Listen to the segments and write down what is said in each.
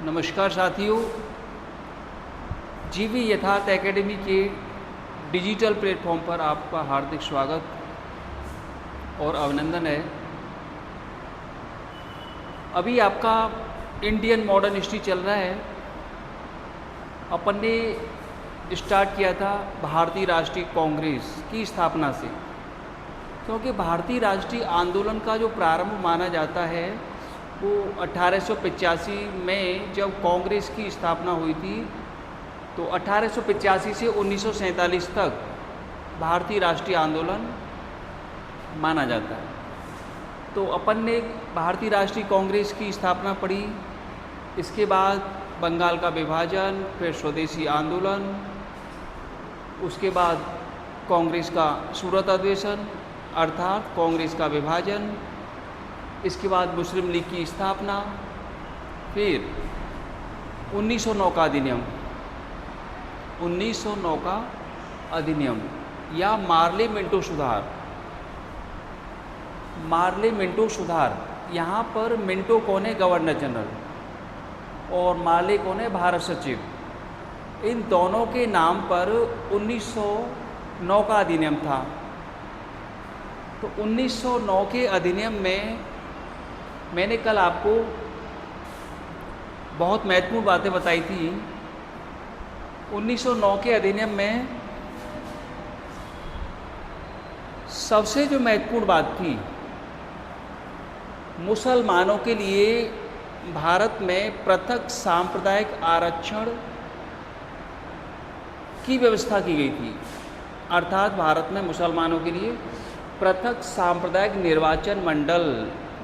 नमस्कार साथियों, जीवी यथार्थ एकेडमी के डिजिटल प्लेटफॉर्म पर आपका हार्दिक स्वागत और अभिनंदन है। अभी आपका इंडियन मॉडर्न हिस्ट्री चल रहा है। अपन ने स्टार्ट किया था भारतीय राष्ट्रीय कांग्रेस की स्थापना से, क्योंकि भारतीय राष्ट्रीय आंदोलन का जो प्रारंभ माना जाता है वो 1885 में जब कांग्रेस की स्थापना हुई थी, तो 1885 से 1947 तक भारतीय राष्ट्रीय आंदोलन माना जाता है। तो अपन ने भारतीय राष्ट्रीय कांग्रेस की स्थापना पढ़ी, इसके बाद बंगाल का विभाजन, फिर स्वदेशी आंदोलन, उसके बाद कांग्रेस का सूरत अधिवेशन अर्थात कांग्रेस का विभाजन, इसके बाद मुस्लिम लीग की स्थापना, फिर 1909 का अधिनियम, 1909 का अधिनियम या मार्ले मिंटो सुधार। मार्ले मिंटो सुधार, यहाँ पर मिंटो कौन है? गवर्नर जनरल, और मार्ले कौन है? भारत सचिव। इन दोनों के नाम पर 1909 का अधिनियम था। तो 1909 के अधिनियम में मैंने कल आपको बहुत महत्वपूर्ण बातें बताई थी। 1909 के अधिनियम में सबसे जो महत्वपूर्ण बात थी, मुसलमानों के लिए भारत में पृथक सांप्रदायिक आरक्षण की व्यवस्था की गई थी। अर्थात भारत में मुसलमानों के लिए पृथक सांप्रदायिक निर्वाचन मंडल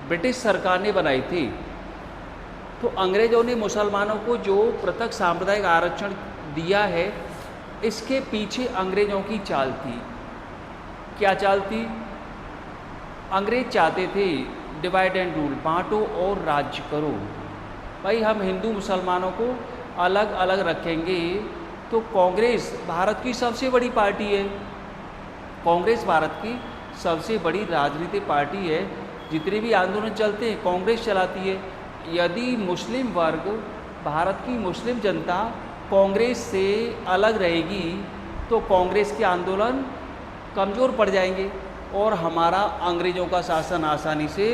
ब्रिटिश सरकार ने बनाई थी। तो अंग्रेज़ों ने मुसलमानों को जो पृथक सांप्रदायिक आरक्षण दिया है, इसके पीछे अंग्रेज़ों की चाल थी। क्या चाल थी? अंग्रेज चाहते थे डिवाइड एंड रूल, बांटो और राज्य करो। भाई हम हिंदू मुसलमानों को अलग अलग रखेंगे। तो कांग्रेस भारत की सबसे बड़ी पार्टी है। कांग्रेस भारत की सबसे बड़ी राजनीतिक पार्टी है। जितने भी आंदोलन चलते हैं कांग्रेस चलाती है। यदि मुस्लिम वर्ग, भारत की मुस्लिम जनता कांग्रेस से अलग रहेगी तो कांग्रेस के आंदोलन कमज़ोर पड़ जाएंगे और हमारा अंग्रेज़ों का शासन आसानी से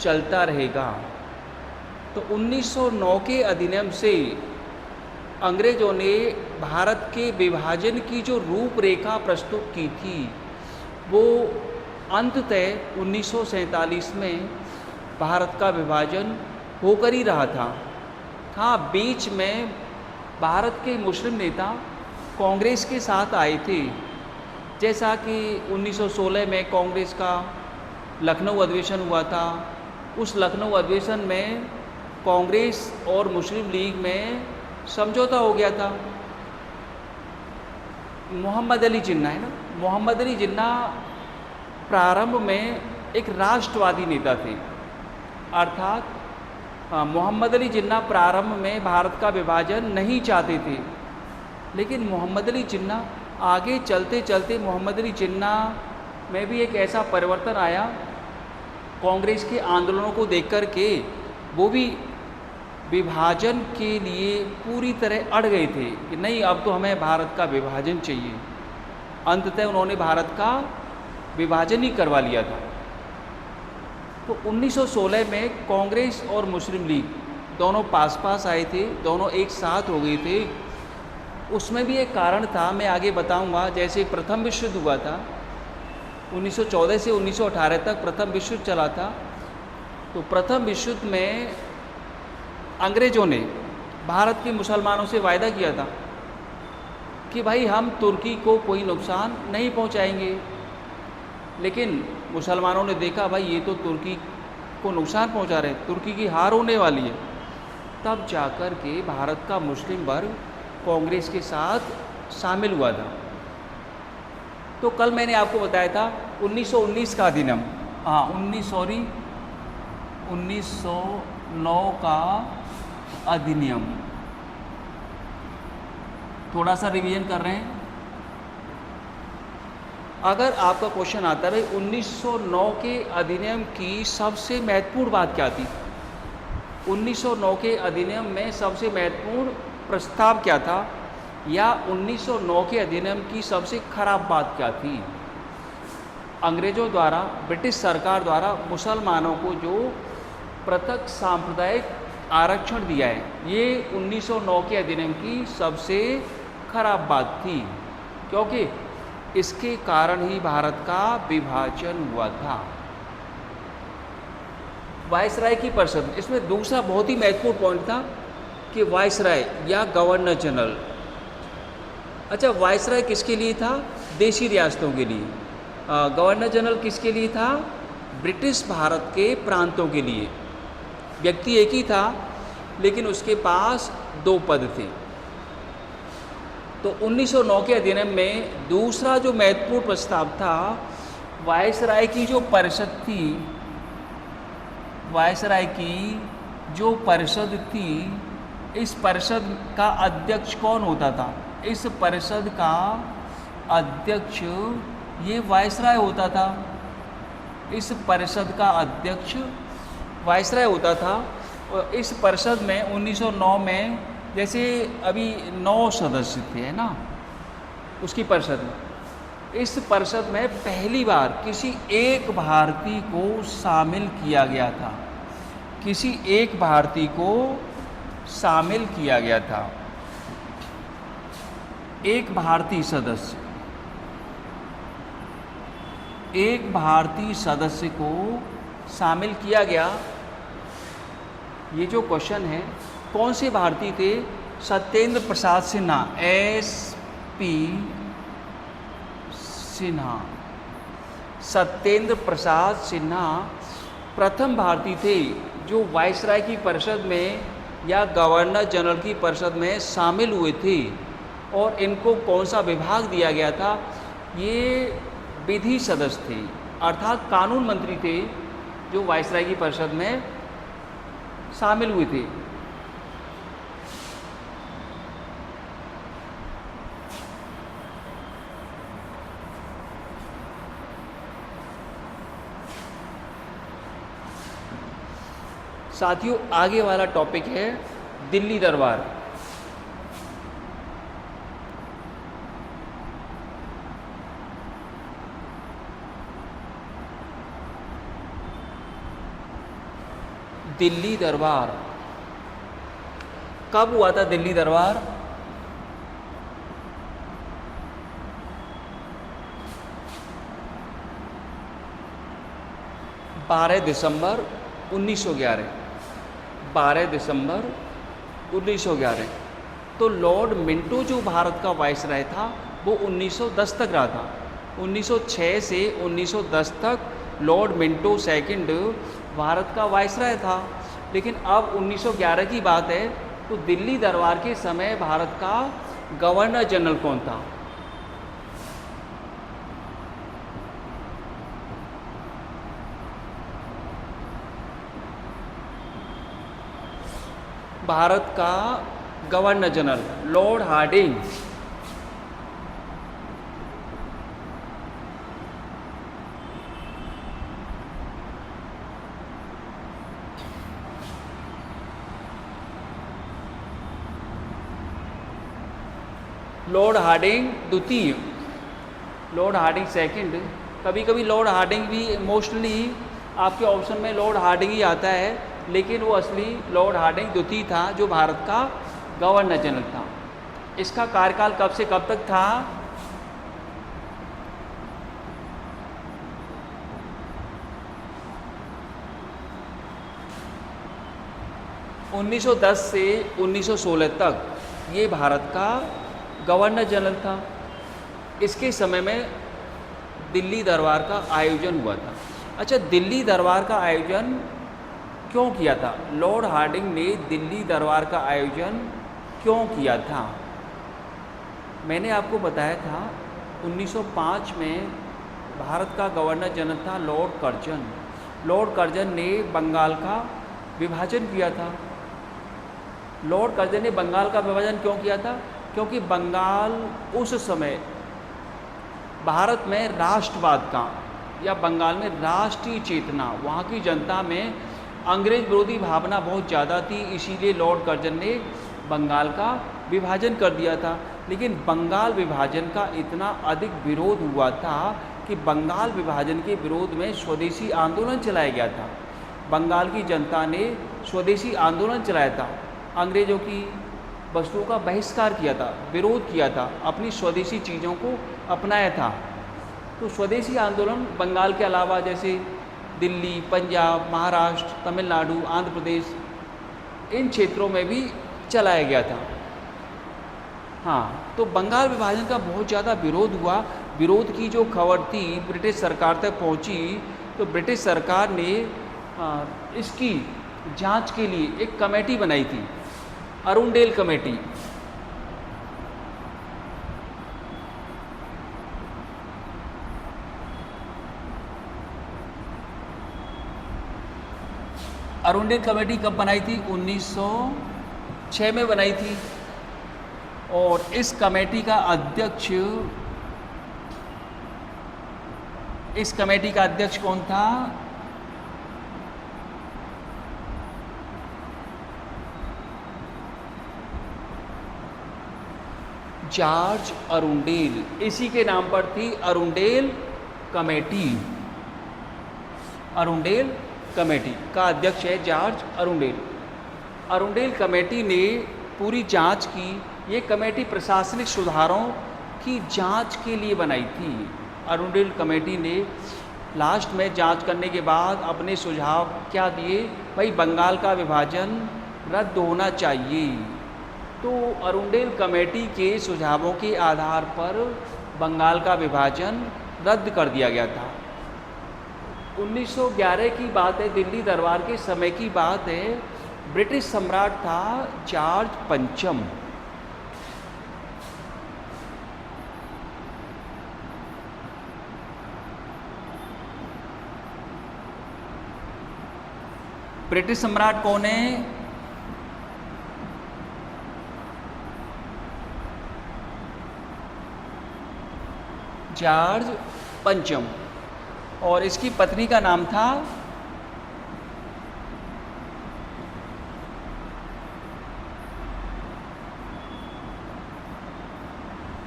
चलता रहेगा। तो 1909 के अधिनियम से अंग्रेज़ों ने भारत के विभाजन की जो रूपरेखा प्रस्तुत की थी, वो अंततः 1947 में भारत का विभाजन होकर ही रहा था। हाँ, बीच में भारत के मुस्लिम नेता कांग्रेस के साथ आए थे। जैसा कि 1916 में कांग्रेस का लखनऊ अधिवेशन हुआ था। उस लखनऊ अधिवेशन में कांग्रेस और मुस्लिम लीग में समझौता हो गया था। मोहम्मद अली जिन्ना है ना, मोहम्मद अली जिन्ना प्रारंभ में एक राष्ट्रवादी नेता थे। अर्थात मोहम्मद अली जिन्ना प्रारंभ में भारत का विभाजन नहीं चाहते थे, लेकिन मोहम्मद अली जिन्ना आगे चलते चलते मोहम्मद अली जिन्ना में भी एक ऐसा परिवर्तन आया, कांग्रेस के आंदोलनों को देख कर के वो भी विभाजन के लिए पूरी तरह अड़ गए थे कि नहीं, अब तो हमें भारत का विभाजन चाहिए। अंततः उन्होंने भारत का विभाजन ही करवा लिया था। तो 1916 में कांग्रेस और मुस्लिम लीग दोनों पास पास आए थे, दोनों एक साथ हो गए थे। उसमें भी एक कारण था, मैं आगे बताऊंगा। जैसे प्रथम विश्व युद्ध हुआ था 1914 से 1918 तक प्रथम विश्व युद्ध चला था। तो प्रथम विश्व युद्ध में अंग्रेज़ों ने भारत के मुसलमानों से वायदा किया था कि भाई हम तुर्की को कोई नुकसान नहीं पहुंचाएंगे। लेकिन मुसलमानों ने देखा भाई ये तो तुर्की को नुकसान पहुंचा रहे, तुर्की की हार होने वाली है। तब जाकर के भारत का मुस्लिम वर्ग कांग्रेस के साथ शामिल हुआ था। तो कल मैंने आपको बताया था 1919 का अधिनियम, 1909 का अधिनियम। थोड़ा सा रिवीजन कर रहे हैं। अगर आपका क्वेश्चन आता है भाई 1909 के अधिनियम की सबसे महत्वपूर्ण बात क्या थी, 1909 के अधिनियम में सबसे महत्वपूर्ण प्रस्ताव क्या था, या 1909 के अधिनियम की सबसे खराब बात क्या थी? अंग्रेज़ों द्वारा, ब्रिटिश सरकार द्वारा मुसलमानों को जो पृथक सांप्रदायिक आरक्षण दिया है, ये 1909 के अधिनियम की सबसे खराब बात थी, क्योंकि इसके कारण ही भारत का विभाजन हुआ था। वायसराय की परिषद, इसमें दूसरा बहुत ही महत्वपूर्ण पॉइंट था कि वायसराय या गवर्नर जनरल। अच्छा, वायसराय किसके लिए था? देशी रियासतों के लिए। गवर्नर जनरल किसके लिए था? ब्रिटिश भारत के प्रांतों के लिए। व्यक्ति एक ही था, लेकिन उसके पास 2 पद थे। तो 1909 के अधिनियम में दूसरा जो महत्वपूर्ण प्रस्ताव था, वायसराय की जो परिषद थी, वायसराय की जो परिषद थी, इस परिषद का अध्यक्ष कौन होता था? इस परिषद का अध्यक्ष ये वायसराय होता था। इस परिषद का अध्यक्ष वायसराय होता था। और इस परिषद में 1909 में, जैसे अभी 9 सदस्य थे, है ना, उसकी परिषद में, इस परिषद में पहली बार किसी एक भारतीय को शामिल किया गया था। किसी एक भारतीय को शामिल किया गया था। एक भारतीय सदस्य, एक भारतीय सदस्य को शामिल किया गया। ये जो क्वेश्चन है, कौन से भारतीय थे? सत्येंद्र प्रसाद सिन्हा, SP सिन्हा। सत्येंद्र प्रसाद सिन्हा प्रथम भारतीय थे जो वायसराय की परिषद में या गवर्नर जनरल की परिषद में शामिल हुए थे। और इनको कौन सा विभाग दिया गया था? ये विधि सदस्य थे, अर्थात कानून मंत्री थे, जो वायसराय की परिषद में शामिल हुए थे। साथियों, आगे वाला टॉपिक है दिल्ली दरबार। दिल्ली दरबार कब हुआ था? दिल्ली दरबार 12 दिसंबर 1911। 12 दिसंबर 1911। तो लॉर्ड मिंटो जो भारत का वायसराय था, वो 1910 तक रहा था। 1906 से 1910 तक लॉर्ड मिंटो सेकंड भारत का वायसराय था। लेकिन अब 1911 की बात है, तो दिल्ली दरबार के समय भारत का गवर्नर जनरल कौन था? भारत का governor general lord Hardinge. Lord Hardinge द्वितीय, लॉर्ड हार्डिंग सेकंड। कभी कभी लॉर्ड हार्डिंग भी मोस्टली आपके ऑप्शन में लॉर्ड हार्डिंग ही आता है, लेकिन वो असली लॉर्ड हार्डिंग द्वितीय था, जो भारत का गवर्नर जनरल था। इसका कार्यकाल कब से कब तक था? 1910 से 1916 तक ये भारत का गवर्नर जनरल था। इसके समय में दिल्ली दरबार का आयोजन हुआ था। अच्छा, दिल्ली दरबार का आयोजन क्यों किया था? लॉर्ड हार्डिंग ने दिल्ली दरबार का आयोजन क्यों किया था? मैंने आपको बताया था 1905 में भारत का गवर्नर जनरल था लॉर्ड कर्जन। लॉर्ड कर्जन ने बंगाल का विभाजन किया था। लॉर्ड कर्जन ने बंगाल का विभाजन क्यों किया था? क्योंकि बंगाल उस समय भारत में राष्ट्रवाद का या बंगाल में राष्ट्रीय चेतना, वहाँ की जनता में अंग्रेज विरोधी भावना बहुत ज़्यादा थी, इसीलिए लॉर्ड कर्जन ने बंगाल का विभाजन कर दिया था। लेकिन बंगाल विभाजन का इतना अधिक विरोध हुआ था कि बंगाल विभाजन के विरोध में स्वदेशी आंदोलन चलाया गया था। बंगाल की जनता ने स्वदेशी आंदोलन चलाया था, अंग्रेज़ों की वस्तुओं का बहिष्कार किया था, विरोध किया था, अपनी स्वदेशी चीज़ों को अपनाया था। तो स्वदेशी आंदोलन बंगाल के अलावा जैसे दिल्ली, पंजाब, महाराष्ट्र, तमिलनाडु, आंध्र प्रदेश, इन क्षेत्रों में भी चलाया गया था। हाँ, तो बंगाल विभाजन का बहुत ज़्यादा विरोध हुआ। विरोध की जो खबर थी ब्रिटिश सरकार तक पहुंची, तो ब्रिटिश सरकार ने इसकी जांच के लिए एक कमेटी बनाई थी, अरुणडेल कमेटी। अरुणडेल कमेटी कब बनाई थी? 1906 में बनाई थी। और इस कमेटी का अध्यक्ष कौन था? George Arundale. इसी के नाम पर थी अरुणडेल कमेटी। अरुणडेल कमेटी का अध्यक्ष है जॉर्ज अरुणडेल। अरुणडेल कमेटी ने पूरी जांच की। ये कमेटी प्रशासनिक सुधारों की जांच के लिए बनाई थी। अरुणडेल कमेटी ने लास्ट में जांच करने के बाद अपने सुझाव क्या दिए? भाई बंगाल का विभाजन रद्द होना चाहिए। तो अरुणडेल कमेटी के सुझावों के आधार पर बंगाल का विभाजन रद्द कर दिया गया था। 1911 की बात है, दिल्ली दरबार के समय की बात है। ब्रिटिश सम्राट था जॉर्ज पंचम। ब्रिटिश सम्राट कौन है? जॉर्ज पंचम। और इसकी पत्नी का नाम था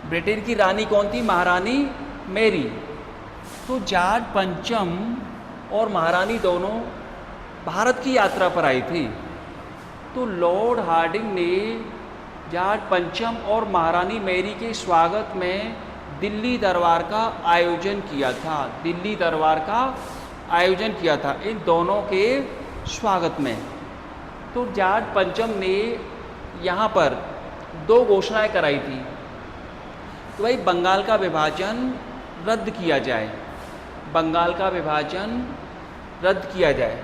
ब्रिटेन की रानी कौन थी? महारानी मैरी। तो जॉर्ज पंचम और महारानी दोनों भारत की यात्रा पर आई थी। तो लॉर्ड हार्डिंग ने जॉर्ज पंचम और महारानी मैरी के स्वागत में दिल्ली दरबार का आयोजन किया था। दिल्ली दरबार का आयोजन किया था इन दोनों के स्वागत में। तो जॉर्ज पंचम ने यहाँ पर 2 घोषणाएं कराई थी कि भाई बंगाल का विभाजन रद्द किया जाए, बंगाल का विभाजन रद्द किया जाए।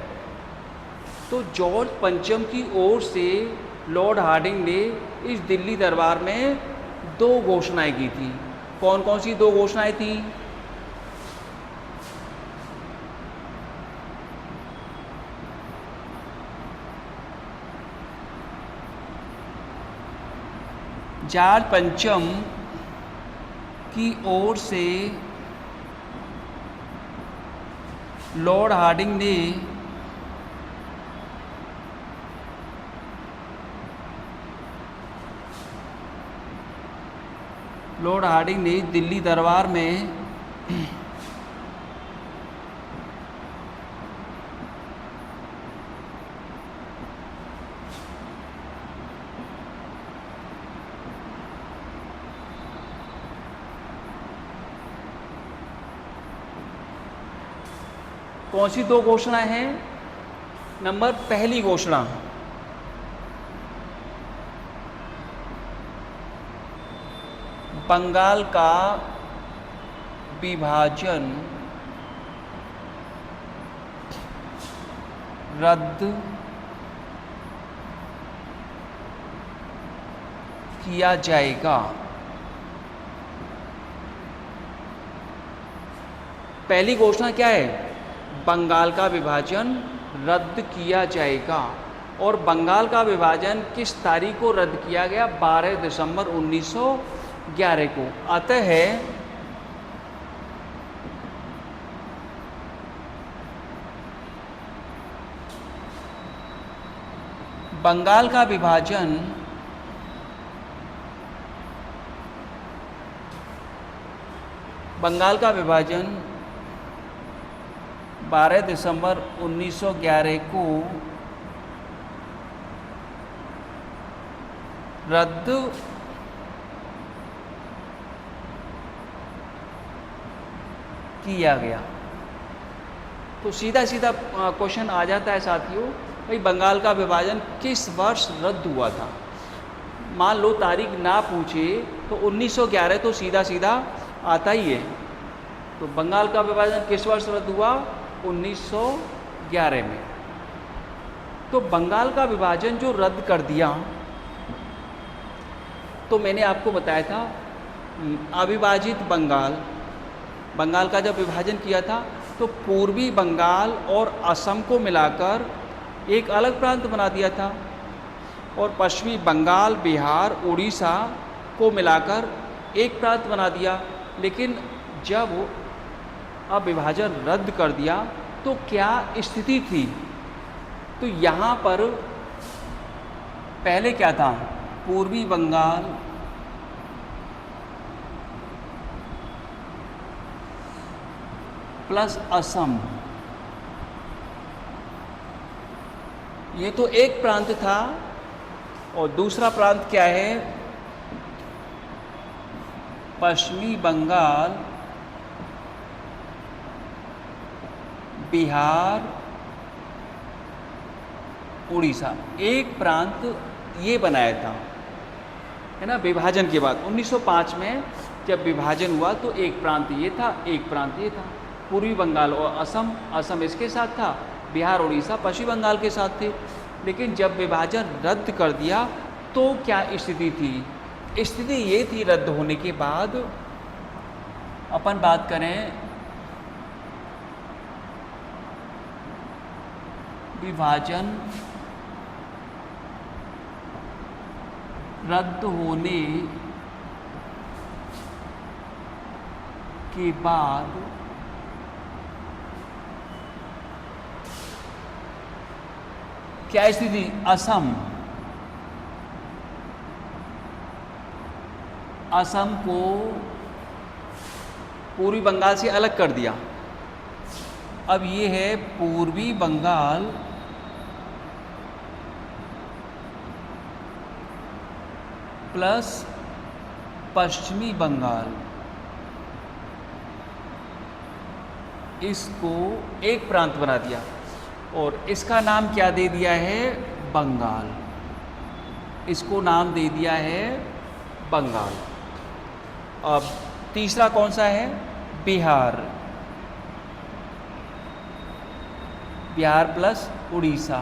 तो जॉर्ज पंचम की ओर से लॉर्ड हार्डिंग ने इस दिल्ली दरबार में 2 घोषणाएं की थी। कौन कौन सी 2 घोषणाएं थी? जॉर्ज पंचम की ओर से लॉर्ड हार्डिंग ने दिल्ली दरबार में कौन सी 2 घोषणाएं हैं? पहली घोषणा, बंगाल का विभाजन रद्द किया जाएगा। पहली घोषणा क्या है? बंगाल का विभाजन रद्द किया जाएगा। और बंगाल का विभाजन किस तारीख को रद्द किया गया? 12 दिसंबर 1911 को। अतः बंगाल का विभाजन बंगाल का विभाजन 12 दिसंबर 1911 को रद्द किया गया। तो सीधा सीधा क्वेश्चन आ जाता है साथियों, भाई बंगाल का विभाजन किस वर्ष रद्द हुआ था। मान लो तारीख ना पूछे तो 1911 तो सीधा सीधा आता ही है। तो बंगाल का विभाजन किस वर्ष रद्द हुआ? 1911 में। तो बंगाल का विभाजन जो रद्द कर दिया, तो मैंने आपको बताया था अविभाजित बंगाल का जब विभाजन किया था तो पूर्वी बंगाल और असम को मिलाकर एक अलग प्रांत बना दिया था, और पश्चिमी बंगाल, बिहार, उड़ीसा को मिलाकर एक प्रांत बना दिया। लेकिन जब अब विभाजन रद्द कर दिया तो क्या स्थिति थी? तो यहाँ पर पहले क्या था? पूर्वी बंगाल प्लस असम, ये तो एक प्रांत था। और दूसरा प्रांत क्या है? पश्चिमी बंगाल, बिहार, उड़ीसा, एक प्रांत ये बनाया था, है ना। विभाजन के बाद 1905 में जब विभाजन हुआ तो एक प्रांत ये था, एक प्रांत ये था। पूर्वी बंगाल और असम इसके साथ था, बिहार, उड़ीसा पश्चिम बंगाल के साथ थे। लेकिन जब विभाजन रद्द कर दिया तो क्या स्थिति थी? स्थिति ये थी रद्द होने के बाद, अपन बात करें विभाजन रद्द होने के बाद क्या स्थिति? असम को पूर्वी बंगाल से अलग कर दिया। अब ये है पूर्वी बंगाल प्लस पश्चिमी बंगाल, इसको एक प्रांत बना दिया और इसका नाम क्या दे दिया है? बंगाल। इसको नाम दे दिया है बंगाल। अब तीसरा कौन सा है? बिहार प्लस उड़ीसा।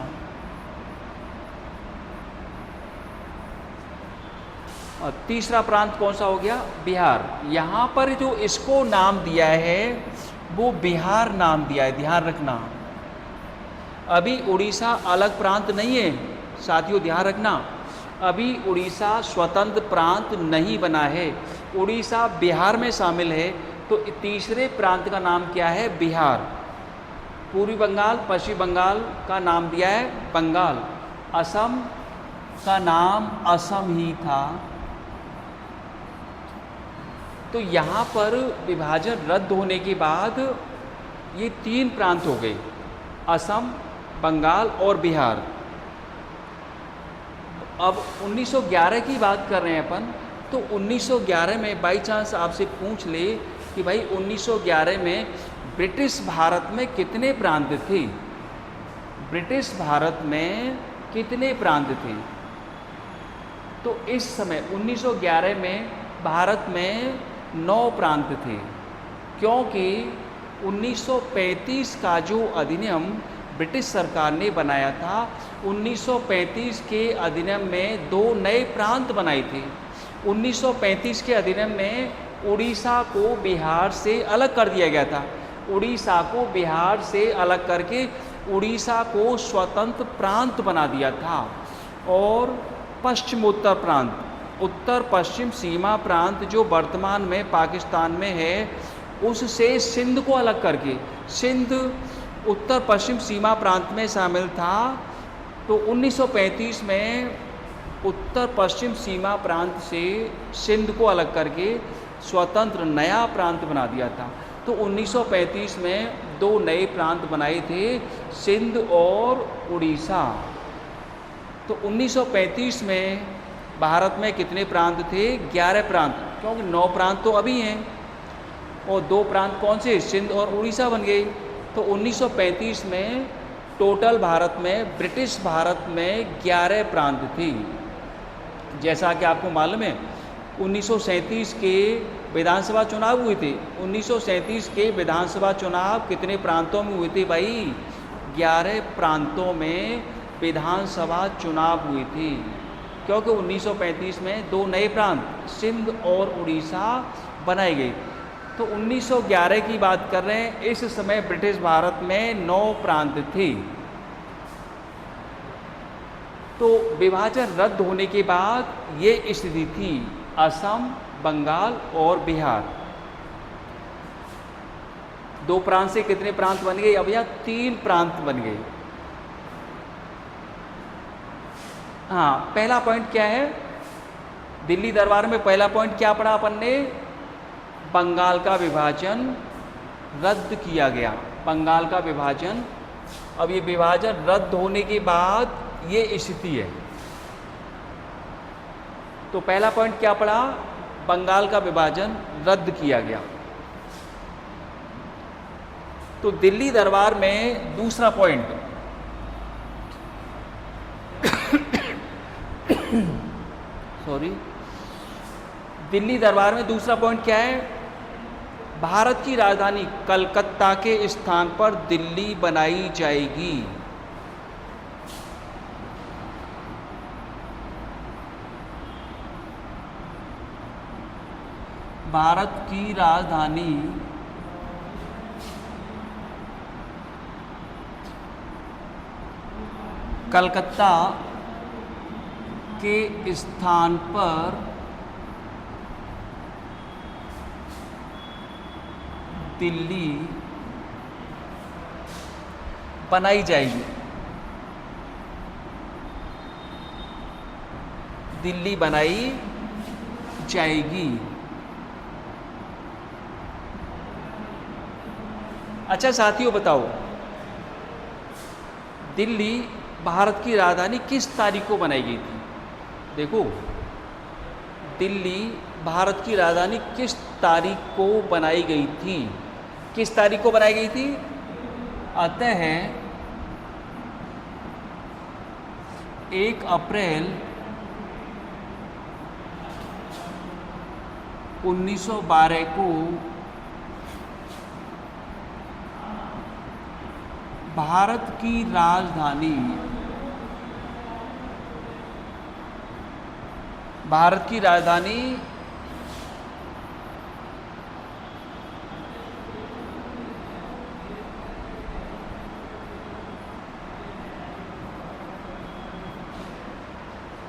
और तीसरा प्रांत कौन सा हो गया? बिहार। यहाँ पर जो इसको नाम दिया है वो बिहार नाम दिया है, ध्यान रखना। अभी उड़ीसा अलग प्रांत नहीं है साथियों, ध्यान रखना। अभी उड़ीसा स्वतंत्र प्रांत नहीं बना है, उड़ीसा बिहार में शामिल है। तो तीसरे प्रांत का नाम क्या है? बिहार। पूर्वी बंगाल, पश्चिमी बंगाल का नाम दिया है बंगाल। असम का नाम असम ही था। तो यहाँ पर विभाजन रद्द होने के बाद ये तीन प्रांत हो गए, असम, बंगाल और बिहार। अब 1911 की बात कर रहे हैं अपन, तो 1911 में बाई चांस आपसे पूछ ले कि भाई 1911 में ब्रिटिश भारत में कितने प्रांत थे? ब्रिटिश भारत में कितने प्रांत थे? तो इस समय 1911 में भारत में 9 प्रांत थे, क्योंकि 1935 का जो अधिनियम ब्रिटिश सरकार ने बनाया था, 1935 के अधिनियम में 2 नए प्रांत बनाए थे। 1935 के अधिनियम में उड़ीसा को बिहार से अलग कर दिया गया था। उड़ीसा को बिहार से अलग करके उड़ीसा को स्वतंत्र प्रांत बना दिया था। और पश्चिमोत्तर प्रांत, उत्तर पश्चिम सीमा प्रांत जो वर्तमान में पाकिस्तान में है, उससे सिंध को अलग करके, सिंध उत्तर पश्चिम सीमा प्रांत में शामिल था, तो 1935 में उत्तर पश्चिम सीमा प्रांत से सिंध को अलग करके स्वतंत्र नया प्रांत बना दिया था। तो 1935 में दो नए प्रांत बनाए थे, सिंध और उड़ीसा। तो 1935 में भारत में कितने प्रांत थे? 11 प्रांत, क्योंकि 9 प्रांत तो अभी हैं और 2 प्रांत कौन से? सिंध और उड़ीसा बन गए। तो 1935 में टोटल भारत में, ब्रिटिश भारत में 11 प्रांत थे। जैसा कि आपको मालूम है 1937 के विधानसभा चुनाव हुए थे। 1937 के विधानसभा चुनाव कितने प्रांतों में हुए थे भाई? 11 प्रांतों में विधानसभा चुनाव हुए थे, क्योंकि 1935 में 2 नए प्रांत सिंध और उड़ीसा बनाए गए। तो 1911 की बात कर रहे हैं। इस समय ब्रिटिश भारत में 9 प्रांत थे। तो विभाजन रद्द होने के बाद ये स्थिति थी, असम, बंगाल और बिहार। 2 प्रांत से कितने प्रांत बन गए? अब यहाँ 3 प्रांत बन गए। हाँ, पहला पॉइंट क्या है? दिल्ली दरबार में पहला पॉइंट क्या पढ़ा अपन ने? बंगाल का विभाजन रद्द किया गया। बंगाल का विभाजन, अब ये विभाजन रद्द होने के बाद ये स्थिति है। तो पहला पॉइंट क्या पढ़ा? बंगाल का विभाजन रद्द किया गया। तो दिल्ली दरबार में दूसरा पॉइंट सॉरी, दिल्ली दरबार में दूसरा पॉइंट क्या है? भारत की राजधानी कलकत्ता के स्थान पर दिल्ली बनाई जाएगी। भारत की राजधानी कलकत्ता के स्थान पर दिल्ली बनाई जाएगी। दिल्ली बनाई जाएगी। अच्छा साथियों, बताओ दिल्ली भारत की राजधानी किस तारीख को बनाई गई थी? देखो, दिल्ली भारत की राजधानी किस तारीख को बनाई गई थी? किस तारीख को बनाई गई थी? अतः 1 अप्रैल 1912 को भारत की राजधानी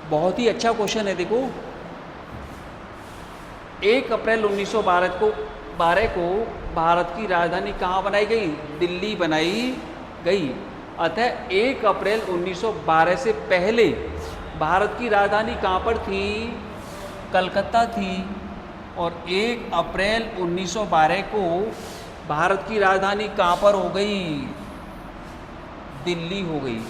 बहुत ही अच्छा क्वेश्चन है। देखो, 1 अप्रैल 1912 को भारत की राजधानी कहाँ बनाई गई? दिल्ली बनाई गई। अतः 1 अप्रैल 1912 से पहले भारत की राजधानी कहाँ पर थी? कलकत्ता थी। और 1 अप्रैल 1912 को भारत की राजधानी कहाँ पर हो गई? दिल्ली हो गई।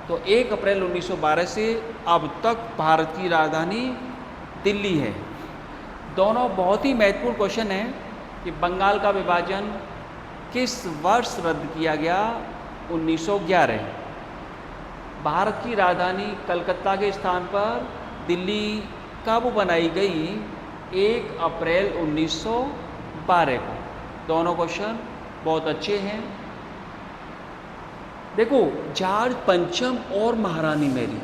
तो 1 अप्रैल 1912 से अब तक भारत की राजधानी दिल्ली है। दोनों बहुत ही महत्वपूर्ण क्वेश्चन हैं कि बंगाल का विभाजन किस वर्ष रद्द किया गया? 1911। भारत की राजधानी कलकत्ता के स्थान पर दिल्ली कब बनाई गई? 1 अप्रैल 1912 को। दोनों क्वेश्चन बहुत अच्छे हैं। देखो, जॉर्ज पंचम और महारानी मैरी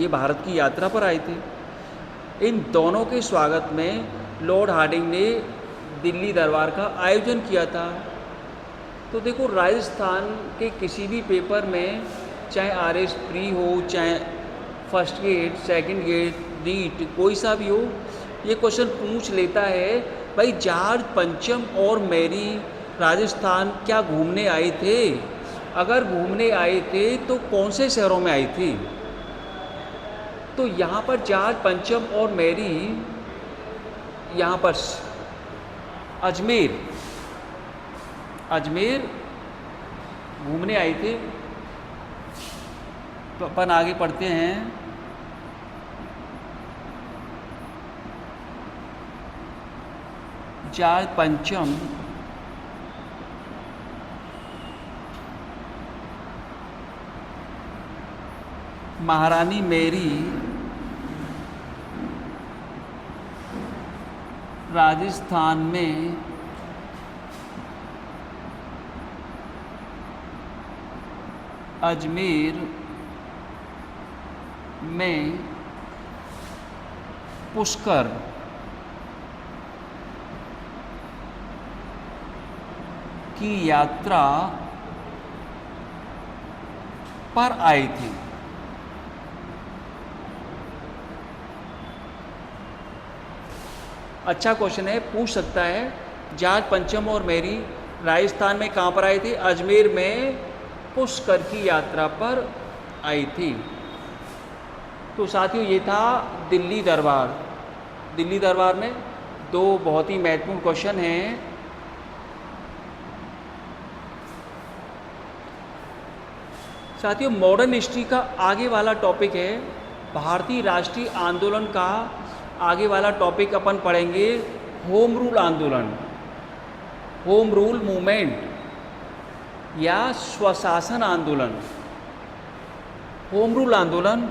ये भारत की यात्रा पर आए थे। इन दोनों के स्वागत में लॉर्ड हार्डिंग ने दिल्ली दरबार का आयोजन किया था। तो देखो, राजस्थान के किसी भी पेपर में, चाहे आरएस प्री हो, चाहे first grade, second grade, REET, कोई सा भी हो, ये क्वेश्चन पूछ लेता है, भाई जॉर्ज पंचम और मैरी राजस्थान क्या घूमने आए थे? अगर घूमने आए थे तो कौन से शहरों में आई थी? तो यहाँ पर जॉर्ज पंचम और मैरी यहाँ पर अजमेर अजमेर घूमने आए थे। तो अपन आगे पढ़ते हैं। जॉर्ज पंचम महारानी मैरी राजस्थान में अजमेर में पुष्कर की यात्रा पर आई थी। अच्छा क्वेश्चन है, पूछ सकता है जॉर्ज पंचम और मैरी राजस्थान में कहाँ पर आई थी? अजमेर में पुष्कर की यात्रा पर आई थी। तो साथियों ये था दिल्ली दरबार। दिल्ली दरबार में दो बहुत ही महत्वपूर्ण क्वेश्चन हैं। साथियों मॉडर्न हिस्ट्री का आगे वाला टॉपिक है भारतीय राष्ट्रीय आंदोलन का। आगे वाला टॉपिक अपन पढ़ेंगे होम रूल आंदोलन, होम रूल मूवमेंट या स्वशासन आंदोलन। होम रूल आंदोलन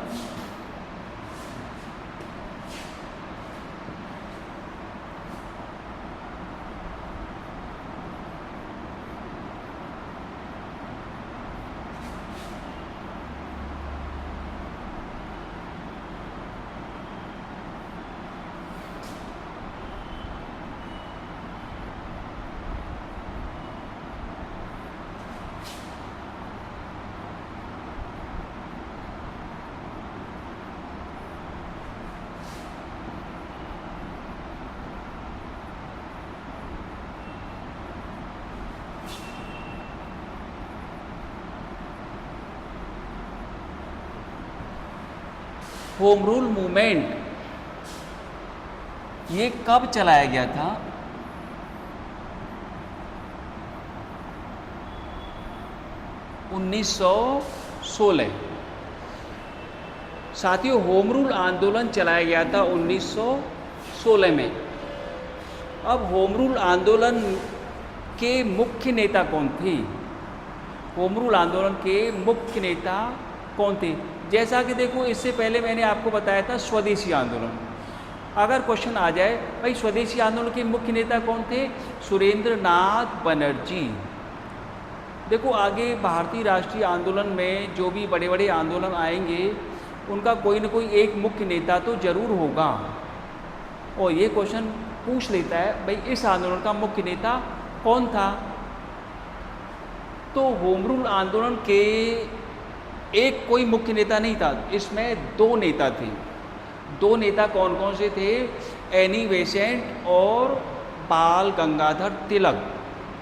होम रूल मूवमेंट ये कब चलाया गया था? उन्नीस 1916। साथियों होम रूल आंदोलन चलाया गया था 1916 में। अब होम रूल आंदोलन के मुख्य नेता कौन थे? होम रूल आंदोलन के मुख्य नेता कौन थे? जैसा कि देखो इससे पहले मैंने आपको बताया था स्वदेशी आंदोलन। अगर क्वेश्चन आ जाए भाई स्वदेशी आंदोलन के मुख्य नेता कौन थे? सुरेंद्र नाथ बनर्जी। देखो आगे भारतीय राष्ट्रीय आंदोलन में जो भी बड़े बड़े आंदोलन आएंगे उनका कोई ना कोई एक मुख्य नेता तो जरूर होगा। और ये क्वेश्चन पूछ लेता है भाई इस आंदोलन का मुख्य नेता कौन था? तो होम रूल आंदोलन के एक कोई मुख्य नेता नहीं था, इसमें दो नेता थे। दो नेता कौन कौन से थे? एनी बेसेंट और बाल गंगाधर तिलक।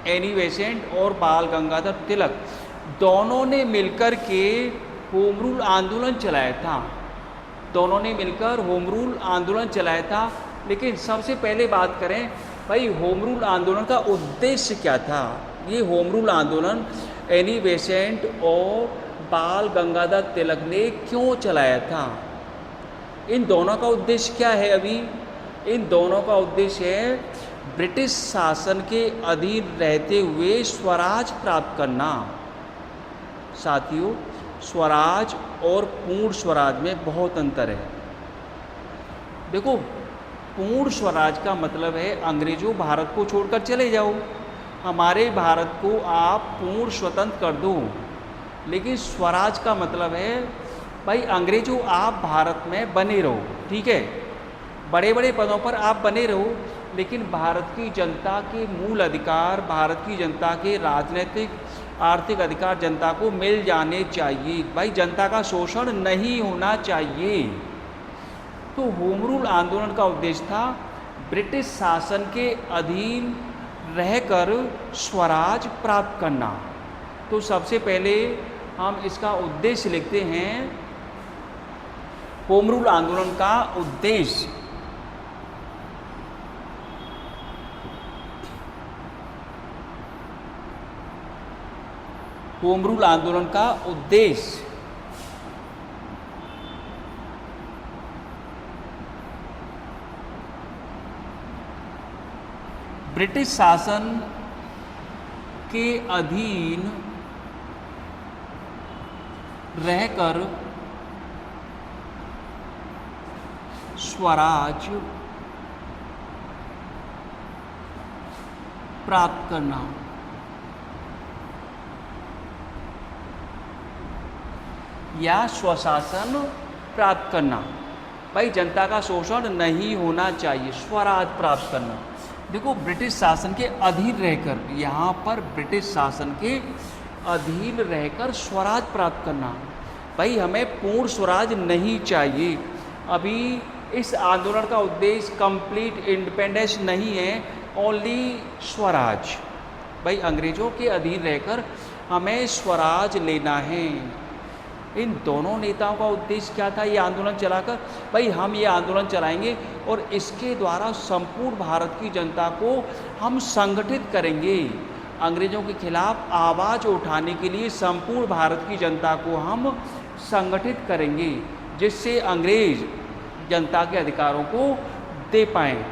एनी बेसेंट और बाल गंगाधर तिलक दोनों ने मिलकर के होम रूल आंदोलन चलाया था। दोनों ने मिलकर होम रूल आंदोलन चलाया था। लेकिन सबसे पहले बात करें भाई होम रूल आंदोलन का उद्देश्य क्या था? ये होम रूल आंदोलन एनी बेसेंट और बाल गंगाधर तिलक ने क्यों चलाया था? इन दोनों का उद्देश्य क्या है? अभी इन दोनों का उद्देश्य है ब्रिटिश शासन के अधीन रहते हुए स्वराज प्राप्त करना। साथियों स्वराज और पूर्ण स्वराज में बहुत अंतर है। देखो पूर्ण स्वराज का मतलब है अंग्रेजों भारत को छोड़कर चले जाओ, हमारे भारत को आप पूर्ण स्वतंत्र कर दो। लेकिन स्वराज का मतलब है भाई अंग्रेजों आप भारत में बने रहो, ठीक है, बड़े बड़े पदों पर आप बने रहो, लेकिन भारत की जनता के मूल अधिकार, भारत की जनता के राजनीतिक आर्थिक अधिकार जनता को मिल जाने चाहिए। भाई जनता का शोषण नहीं होना चाहिए। तो होम रूल आंदोलन का उद्देश्य था ब्रिटिश शासन के अधीन रहकर स्वराज प्राप्त करना। तो तो सबसे पहले हम इसका उद्देश्य लिखते हैं। होम रूल आंदोलन का उद्देश्य, होम रूल आंदोलन का उद्देश्य ब्रिटिश शासन के अधीन रहकर स्वराज प्राप्त करना। या स्वशासन प्राप्त करना। भाई जनता का शोषण नहीं होना चाहिए, स्वराज प्राप्त करना। देखो ब्रिटिश शासन के अधीन रहकर, यहाँ पर ब्रिटिश शासन के अधीन रहकर स्वराज प्राप्त करना। भाई हमें पूर्ण स्वराज नहीं चाहिए। अभी इस आंदोलन का उद्देश्य कंप्लीट इंडिपेंडेंस नहीं है, ओनली स्वराज। भाई अंग्रेजों के अधीन रहकर हमें स्वराज लेना है। इन दोनों नेताओं का उद्देश्य क्या था ये आंदोलन चलाकर? भाई हम ये आंदोलन चलाएंगे और इसके द्वारा संपूर्ण भारत की जनता को हम संगठित करेंगे। अंग्रेजों के खिलाफ आवाज़ उठाने के लिए संपूर्ण भारत की जनता को हम संगठित करेंगे, जिससे अंग्रेज जनता के अधिकारों को दे पाएँ।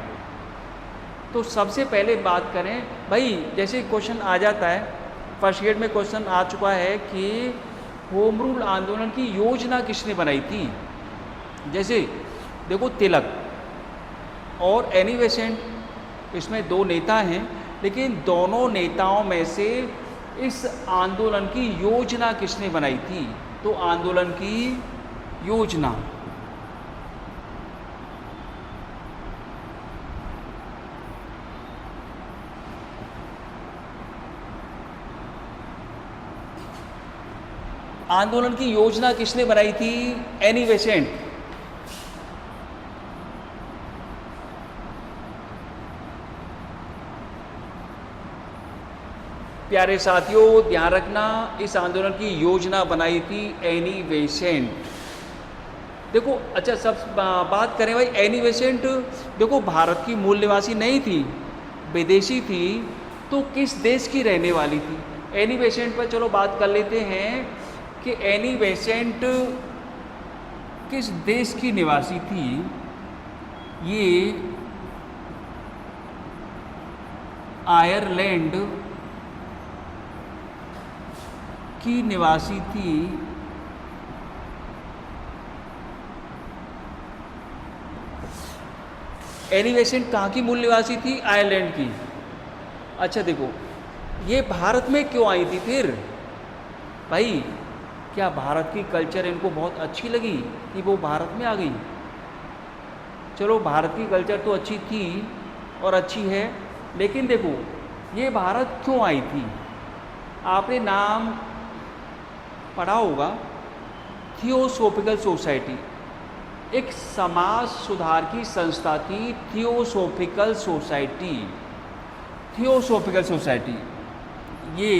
तो सबसे पहले बात करें, भाई जैसे क्वेश्चन आ जाता है, फर्स्ट ग्रेड में क्वेश्चन आ चुका है कि होम रूल आंदोलन की योजना किसने बनाई थी। जैसे देखो तिलक और एनी बेसेंट, इसमें दो नेता हैं, लेकिन दोनों नेताओं में से इस आंदोलन की योजना किसने बनाई थी? तो आंदोलन की योजना आंदोलन की योजना किसने बनाई थी? Annie Besant. प्यारे साथियों ध्यान रखना, इस आंदोलन की योजना बनाई थी एनी बेसेंट। देखो अच्छा सब बात करें भाई, एनी बेसेंट देखो भारत की मूल निवासी नहीं थी, विदेशी थी। तो किस देश की रहने वाली थी? एनी बेसेंट पर चलो बात कर लेते हैं कि एनी बेसेंट किस देश की निवासी थी। ये आयरलैंड की निवासी थी। एनी बेसेंट कहाँ की मूल निवासी थी? आयरलैंड की। अच्छा देखो ये भारत में क्यों आई थी फिर? भाई क्या भारत की कल्चर इनको बहुत अच्छी लगी कि वो भारत में आ गई? चलो भारत की कल्चर तो अच्छी थी और अच्छी है, लेकिन देखो ये भारत क्यों आई थी? आपने नाम पढ़ा होगा, थियोसॉफिकल सोसाइटी, एक समाज सुधार की संस्था थी थियोसॉफिकल सोसाइटी। थियोसॉफिकल सोसाइटी ये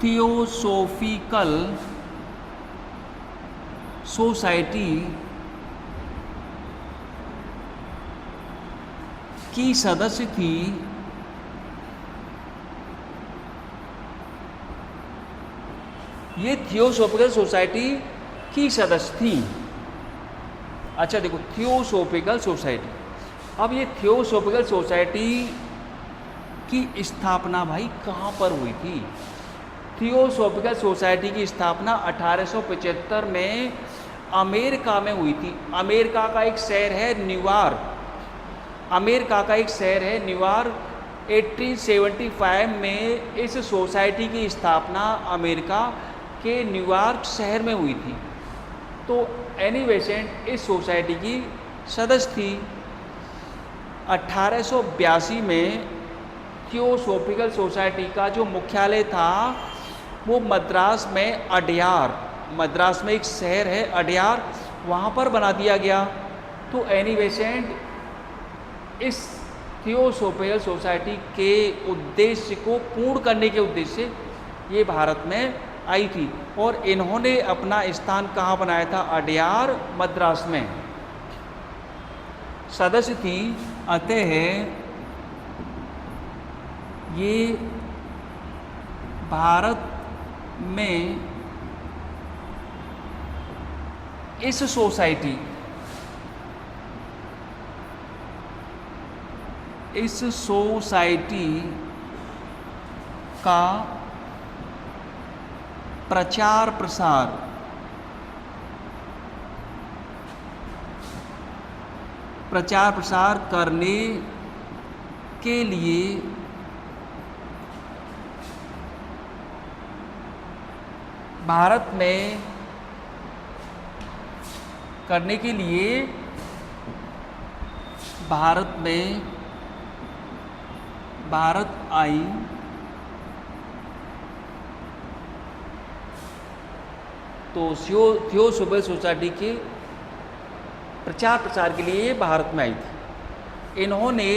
थियोसॉफिकल सोसाइटी की सदस्य थी। ये थियोसॉफिकल सोसाइटी की सदस्य थी। अच्छा देखो थियोसॉफिकल सोसाइटी, अब ये थियोसॉफिकल सोसाइटी की स्थापना भाई कहाँ पर हुई थी? थियोसॉफिकल सोसाइटी की स्थापना 1875 में अमेरिका में हुई थी। अमेरिका का एक शहर है न्यूयॉर्क। अमेरिका का एक शहर है न्यूयॉर्क। 1875 में इस सोसाइटी की स्थापना अमेरिका के न्यूयॉर्क शहर में हुई थी। तो एनी बेसेंट इस सोसाइटी की सदस्य थी। 1882 में थियोसॉफिकल सोसाइटी का जो मुख्यालय था वो मद्रास में अडयार, मद्रास में एक शहर है अडयार, वहाँ पर बना दिया गया। तो एनी बेसेंट इस थियोसोफिकल सोसाइटी के उद्देश्य को पूर्ण करने के उद्देश्य से ये भारत में आई थी। और इन्होंने अपना स्थान कहाँ बनाया था? अडयार मद्रास में सदस्य थी। अतः ये भारत में इस सोसाइटी का प्रचार प्रसार करने के लिए भारत आई। तो थियोसोफिकल सोसाइटी के प्रसार के लिए भारत में आई थी। इन्होंने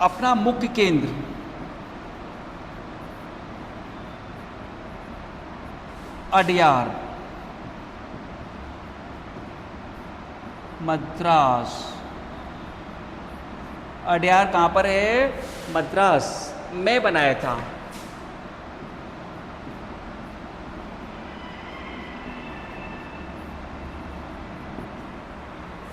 अपना मुख्य केंद्र अडयार मद्रास, अडयार कहाँ पर है? मद्रास में बनाया था।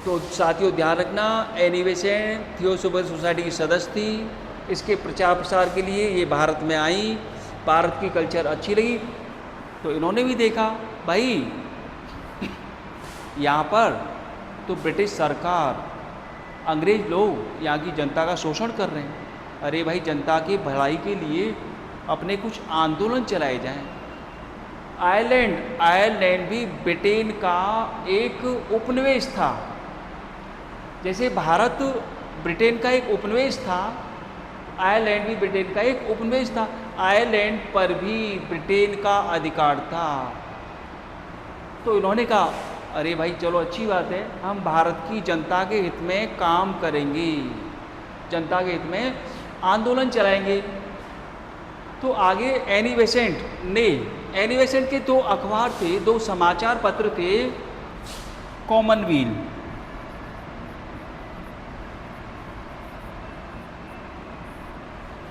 तो साथियों ध्यान रखना, एनी बेसेंट थियोसोफिकल सोसाइटी की सदस्य थी। इसके प्रचार प्रसार के लिए ये भारत में आई। भारत की कल्चर अच्छी लगी तो इन्होंने भी देखा भाई यहाँ पर तो ब्रिटिश सरकार, अंग्रेज लोग यहाँ की जनता का शोषण कर रहे हैं। अरे भाई, जनता की भलाई के लिए अपने कुछ आंदोलन चलाए जाएं। आयरलैंड भी ब्रिटेन का एक उपनिवेश था। जैसे भारत ब्रिटेन का एक उपनिवेश था, आयरलैंड भी ब्रिटेन का एक उपनिवेश था। आयरलैंड पर भी ब्रिटेन का अधिकार था। तो इन्होंने कहा अरे भाई चलो अच्छी बात है, हम भारत की जनता के हित में काम करेंगे, जनता के हित में आंदोलन चलाएंगे। तो आगे एनी बेसेंट के दो अखबार थे, दो समाचार पत्र थे,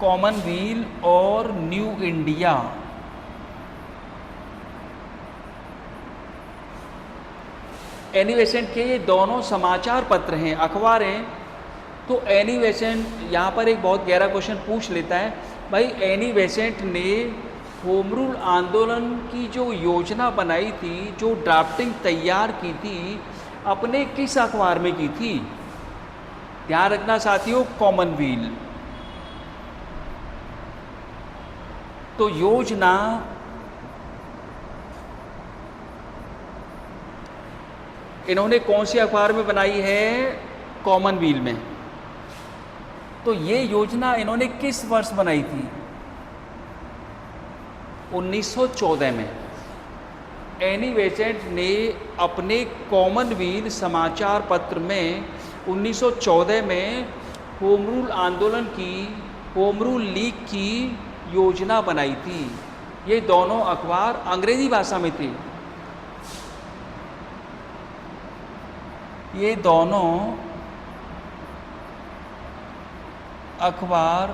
कॉमनवील और न्यू इंडिया। एनी बेसेंट के ये दोनों समाचार पत्र हैं, अखबार हैं। तो एनी बेसेंट यहाँ पर एक बहुत गहरा क्वेश्चन पूछ लेता है, भाई एनी बेसेंट ने होम रूल आंदोलन की जो योजना बनाई थी, जो ड्राफ्टिंग तैयार की थी, अपने किस अखबार में की थी? ध्यान रखना साथियों, कॉमनवील। तो योजना इन्होंने कौन सी अखबार में बनाई है? कॉमनवील में। तो ये योजना इन्होंने किस वर्ष बनाई थी? 1914 में। एनी बेसेंट ने अपने कॉमनवील समाचार पत्र में 1914 में होम रूल आंदोलन की, होम रूल लीग की योजना बनाई थी। ये दोनों अखबार अंग्रेजी भाषा में थे। ये दोनों अखबार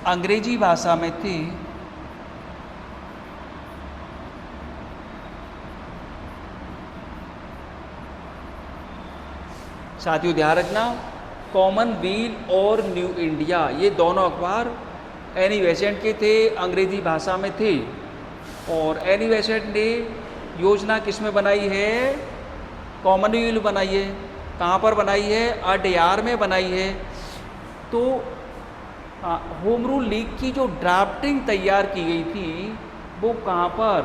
अंग्रेजी भाषा में थे। साथियों ध्यान रखना, कॉमनवील और न्यू इंडिया ये दोनों अखबार एनी बेसेंट के थे, अंग्रेजी भाषा में थे। और एनी बेसेंट ने योजना किस में बनाई है? कॉमनवील बनाई है। कहाँ पर बनाई है? अडयार में बनाई है। तो होम रूल लीग की जो ड्राफ्टिंग तैयार की गई थी वो कहाँ पर?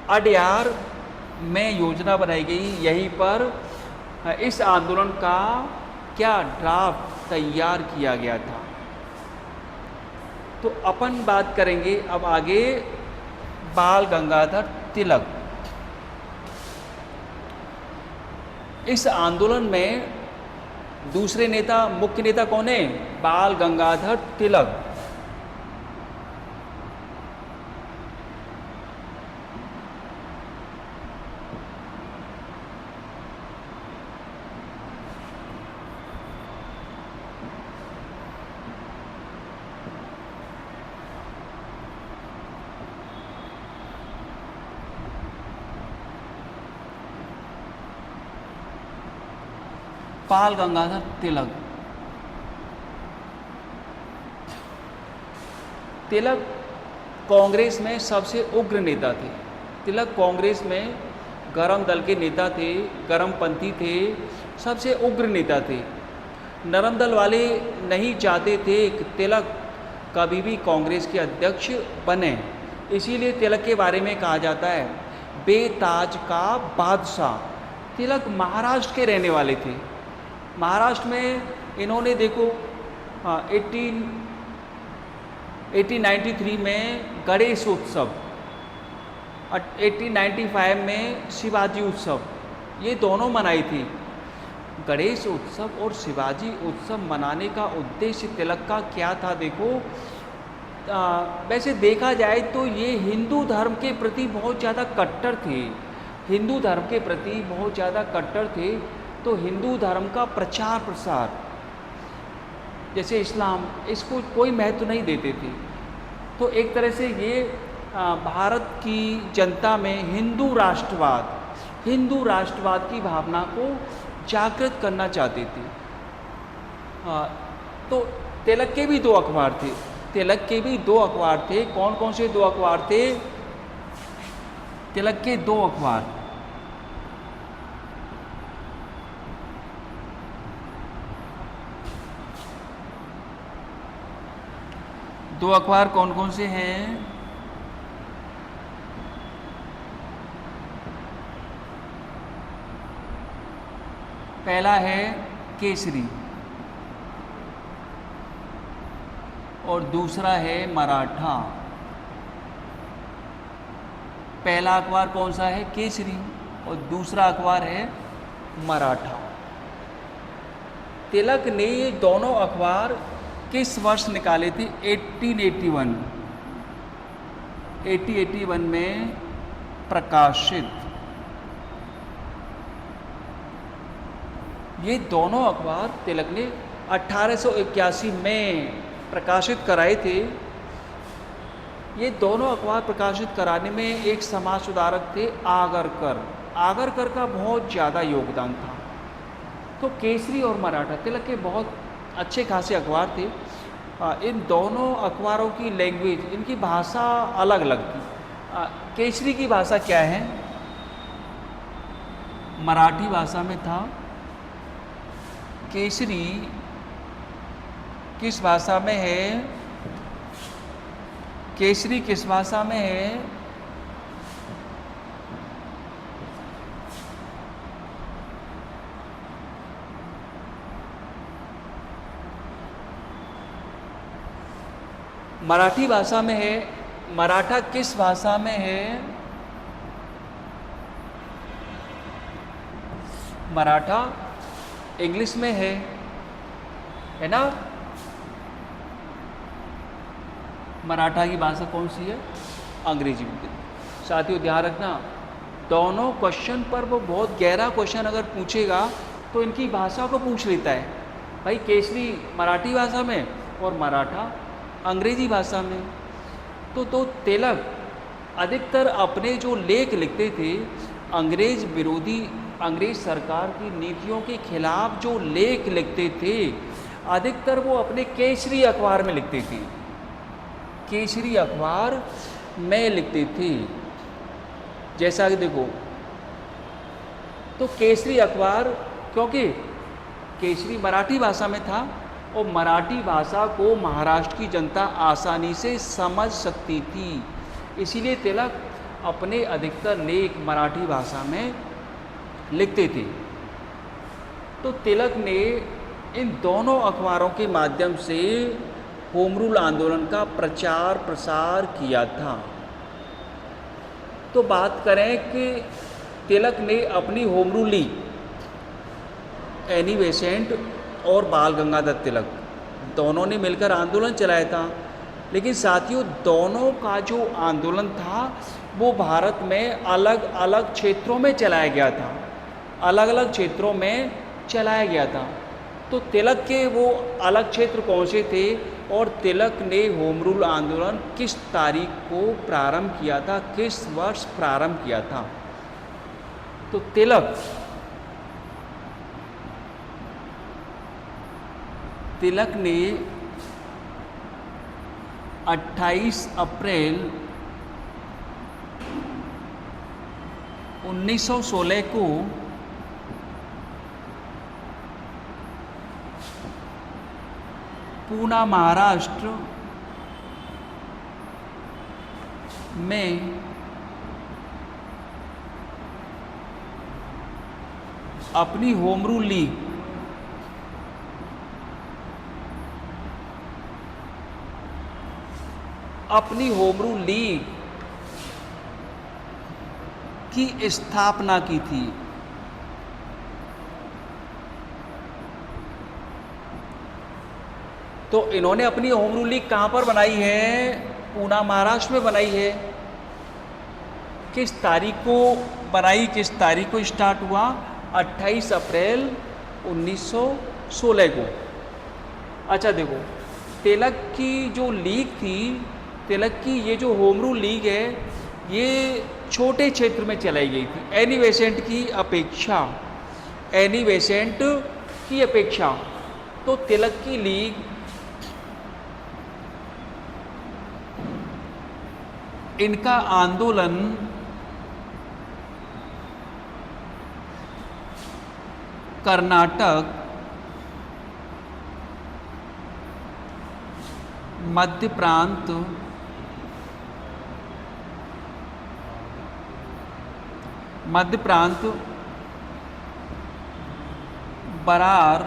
अडयार में योजना बनाई गई। यहीं पर इस आंदोलन का क्या ड्राफ्ट तैयार किया गया था। तो अपन बात करेंगे अब आगे बाल गंगाधर तिलक। इस आंदोलन में दूसरे नेता, मुख्य नेता कौन है? बाल गंगाधर तिलक। बाल गंगाधर तिलक। तिलक कांग्रेस में सबसे उग्र नेता थे। तिलक कांग्रेस में गरम दल के नेता थे, गरमपंथी थे, सबसे उग्र नेता थे। नरम दल वाले नहीं चाहते थे कि तिलक कभी भी कांग्रेस के अध्यक्ष बने। इसीलिए तिलक के बारे में कहा जाता है बेताज का बादशाह। तिलक महाराष्ट्र के रहने वाले थे। महाराष्ट्र में इन्होंने देखो 1893 में गणेश उत्सव, 1895 में शिवाजी उत्सव, ये दोनों मनाई थी। गणेश उत्सव और शिवाजी उत्सव मनाने का उद्देश्य तिलक का क्या था? देखो वैसे देखा जाए तो ये हिंदू धर्म के प्रति बहुत ज़्यादा कट्टर थे। हिंदू धर्म के प्रति बहुत ज़्यादा कट्टर थे। तो हिंदू धर्म का प्रचार प्रसार, जैसे इस्लाम, इसको कोई महत्व नहीं देते थे। तो एक तरह से ये भारत की जनता में हिंदू राष्ट्रवाद की भावना को जागृत करना चाहते थे। तो तिलक के भी दो अखबार थे। तिलक के भी दो अखबार थे। कौन कौन से दो अखबार थे? तिलक के दो अखबार, दो अखबार कौन कौन से हैं? पहला है केसरी और दूसरा है मराठा। पहला अखबार कौन सा है? केसरी, और दूसरा अखबार है मराठा। तिलक ने ये दोनों अखबार किस वर्ष निकाले थे? 1881 में प्रकाशित। ये दोनों अखबार तिलक ने 1881 में प्रकाशित कराए थे। ये दोनों अखबार प्रकाशित कराने में एक समाज सुधारक थे आगरकर। आगरकर का बहुत ज़्यादा योगदान था। तो केसरी और मराठा तिलक के बहुत अच्छे खासे अखबार थे। इन दोनों अखबारों की लैंग्वेज, इनकी भाषा अलग अलग थी। केसरी की भाषा क्या है? मराठी भाषा में था। केसरी किस भाषा में है? केसरी किस भाषा में है? मराठी भाषा में है। मराठा किस भाषा में है? मराठा इंग्लिश में है ना? मराठा की भाषा कौन सी है? अंग्रेजी में। साथियों ध्यान रखना, दोनों क्वेश्चन पर वो बहुत गहरा क्वेश्चन अगर पूछेगा तो इनकी भाषा को पूछ लेता है। भाई केसरी मराठी भाषा में और मराठा अंग्रेजी भाषा में। तो तिलक अधिकतर अपने जो लेख लिखते थे अंग्रेज विरोधी, अंग्रेज सरकार की नीतियों के खिलाफ जो लेख लिखते थे अधिकतर वो अपने केसरी अखबार में लिखते थे। केसरी अखबार में लिखते थे। जैसा कि देखो, तो केसरी अखबार, क्योंकि केसरी मराठी भाषा में था और मराठी भाषा को महाराष्ट्र की जनता आसानी से समझ सकती थी, इसीलिए तिलक अपने अधिकतर लेख मराठी भाषा में लिखते थे। तो तिलक ने इन दोनों अखबारों के माध्यम से होम रूल आंदोलन का प्रचार प्रसार किया था। तो बात करें कि तिलक ने अपनी home rule league, Annie Besant और बाल गंगाधर तिलक दोनों ने मिलकर आंदोलन चलाया था। लेकिन साथियों, दोनों का जो आंदोलन था वो भारत में अलग अलग क्षेत्रों में चलाया गया था, अलग अलग क्षेत्रों में चलाया गया था। तो तिलक के वो अलग क्षेत्र कौन से थे और तिलक ने होम रूल आंदोलन किस तारीख को प्रारंभ किया था, किस वर्ष प्रारंभ किया था? तो तिलक ने 28 अप्रैल 1916 को पूना, महाराष्ट्र में अपनी होम रूल लीग की स्थापना की थी। तो इन्होंने अपनी होम रूल लीग कहाँ पर बनाई है? पूना, महाराष्ट्र में बनाई है। किस तारीख को बनाई, किस तारीख को स्टार्ट हुआ? 28 अप्रैल 1916 को। अच्छा देखो, तिलक की जो लीग थी, तिलक की ये जो होम रूल लीग है, ये छोटे क्षेत्र में चलाई गई थी एनी बेसेंट की अपेक्षा। तो तिलक की लीग इनका आंदोलन कर्नाटक, मध्य प्रांत, बरार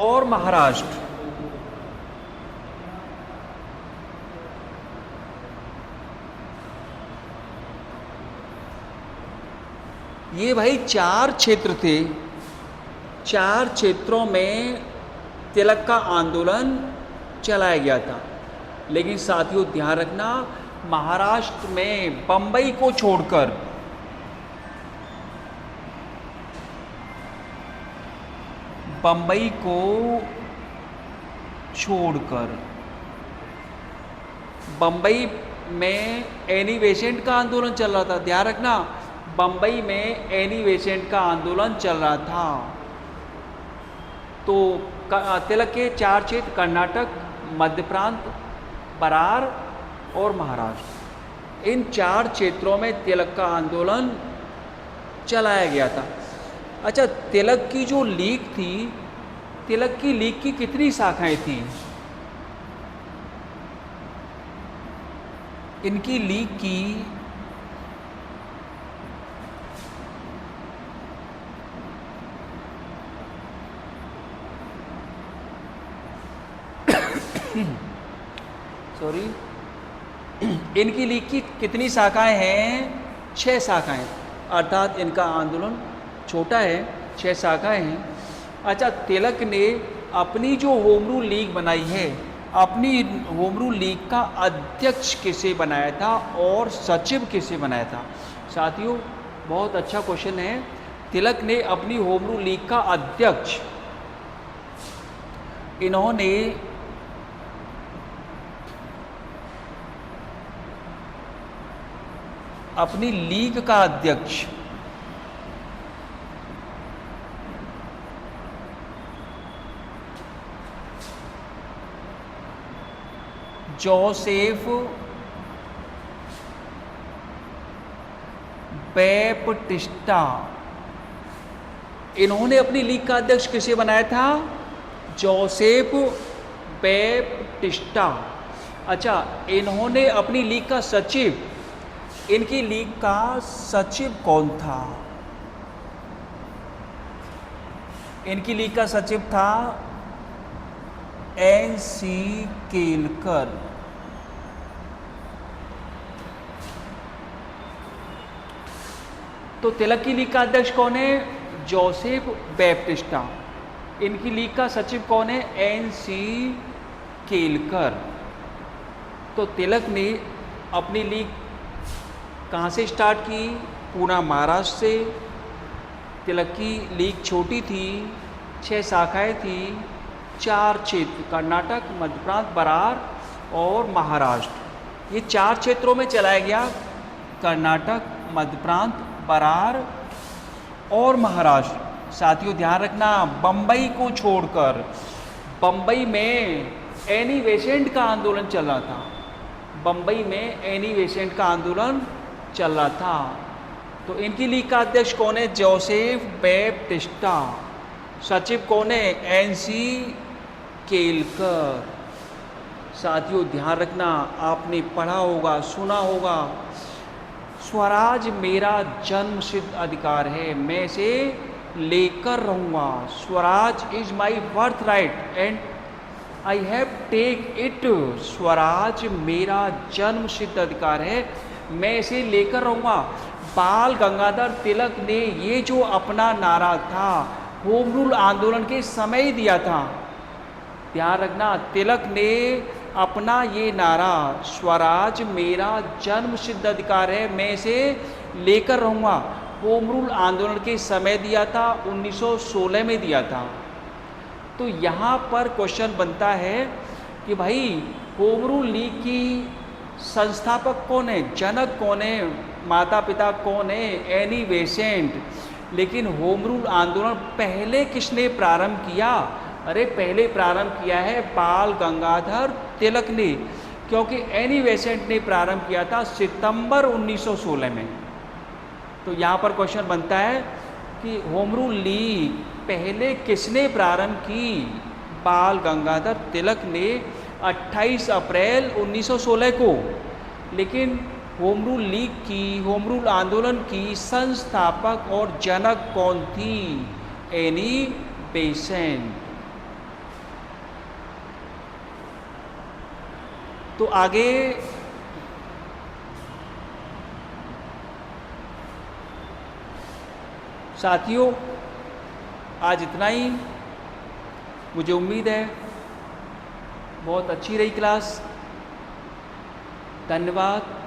और महाराष्ट्र, ये भाई 4 क्षेत्र थे। 4 क्षेत्रों में तिलक का आंदोलन चलाया गया था। लेकिन साथियों ध्यान रखना, महाराष्ट्र में बम्बई को छोड़कर बम्बई में एनी बेसेंट का आंदोलन चल रहा था। ध्यान रखना, बम्बई में एनी बेसेंट का आंदोलन चल रहा था। तो तिलक के 4 क्षेत्र कर्नाटक, मध्य प्रांत, बरार और महाराष्ट्र, इन 4 क्षेत्रों में तिलक का आंदोलन चलाया गया था। अच्छा, तिलक की जो लीग थी, तिलक की लीग की कितनी शाखाएं थी? इनकी लीग की इनकी लीग की कितनी शाखाएं हैं? 6 शाखाएं। अर्थात इनका आंदोलन छोटा है, 6 शाखाएं हैं। अच्छा, तिलक ने अपनी जो होम रूल लीग बनाई है, अपनी होम रूल लीग का अध्यक्ष किसे बनाया था और सचिव किसे बनाया था? साथियों बहुत अच्छा क्वेश्चन है। तिलक ने अपनी होम रूल लीग का अध्यक्ष, इन्होंने अपनी लीग का अध्यक्ष जोसेफ बैपटिस्टा, इन्होंने अपनी लीग का अध्यक्ष किसे बनाया था? जोसेफ बैपटिस्टा। अच्छा, इन्होंने अपनी लीग का सचिव, इनकी लीग का सचिव कौन था? इनकी लीग का सचिव था NC केलकर। तो तिलक की लीग का अध्यक्ष कौन है? Joseph Baptista. इनकी लीग का सचिव कौन है? NC केलकर। तो तिलक ने अपनी लीग कहाँ से स्टार्ट की? पूना महाराष्ट्र से। तिलक की लीग छोटी थी, 6 शाखाएं थी, 4 क्षेत्र, कर्नाटक, मध्य प्रांत, बरार और महाराष्ट्र। ये 4 क्षेत्रों में चलाया गया, कर्नाटक, मध्य प्रांत, बरार और महाराष्ट्र। साथियों ध्यान रखना, बम्बई को छोड़कर, बम्बई में एनी बेसेंट का आंदोलन चल रहा था। बम्बई में एनी बेसेंट का आंदोलन चल रहा था। तो इनकी लीग का अध्यक्ष कौन है? Joseph Baptista. सचिव कौन है? NC केलकर। साथियों ध्यान रखना, आपने पढ़ा होगा, सुना होगा, स्वराज मेरा जन्मसिद्ध अधिकार है, मैं इसे लेकर रहूँगा। Swaraj is my birthright and I have take it. Swaraj मेरा जन्मसिद्ध अधिकार है, मैं इसे लेकर रहूँगा। बाल गंगाधर तिलक ने ये जो अपना नारा था, होम रूल आंदोलन के समय ही दिया था। ध्यान रखना, तिलक ने अपना ये नारा, स्वराज मेरा जन्मसिद्ध अधिकार है, मैं इसे लेकर रहूँगा, होम रूल आंदोलन के समय दिया था, 1916 में दिया था। तो यहाँ पर क्वेश्चन बनता है कि भाई होम रूल लीग की संस्थापक कौन है? जनक कौन है? माता पिता कौन है? Annie Besant. लेकिन होम रूल आंदोलन पहले किसने प्रारंभ किया? अरे पहले प्रारंभ किया है बाल गंगाधर तिलक ने, क्योंकि एनी बेसेंट ने प्रारंभ किया था सितंबर 1916 में। तो यहाँ पर क्वेश्चन बनता है कि होम रूल लीग पहले किसने प्रारंभ की? बाल गंगाधर तिलक ने 28 अप्रैल 1916 को। लेकिन होम रूल लीग की, होम रूल आंदोलन की संस्थापक और जनक कौन थी? Annie Besant. तो आगे साथियों आज इतना ही। मुझे उम्मीद है बहुत अच्छी रही क्लास। धन्यवाद।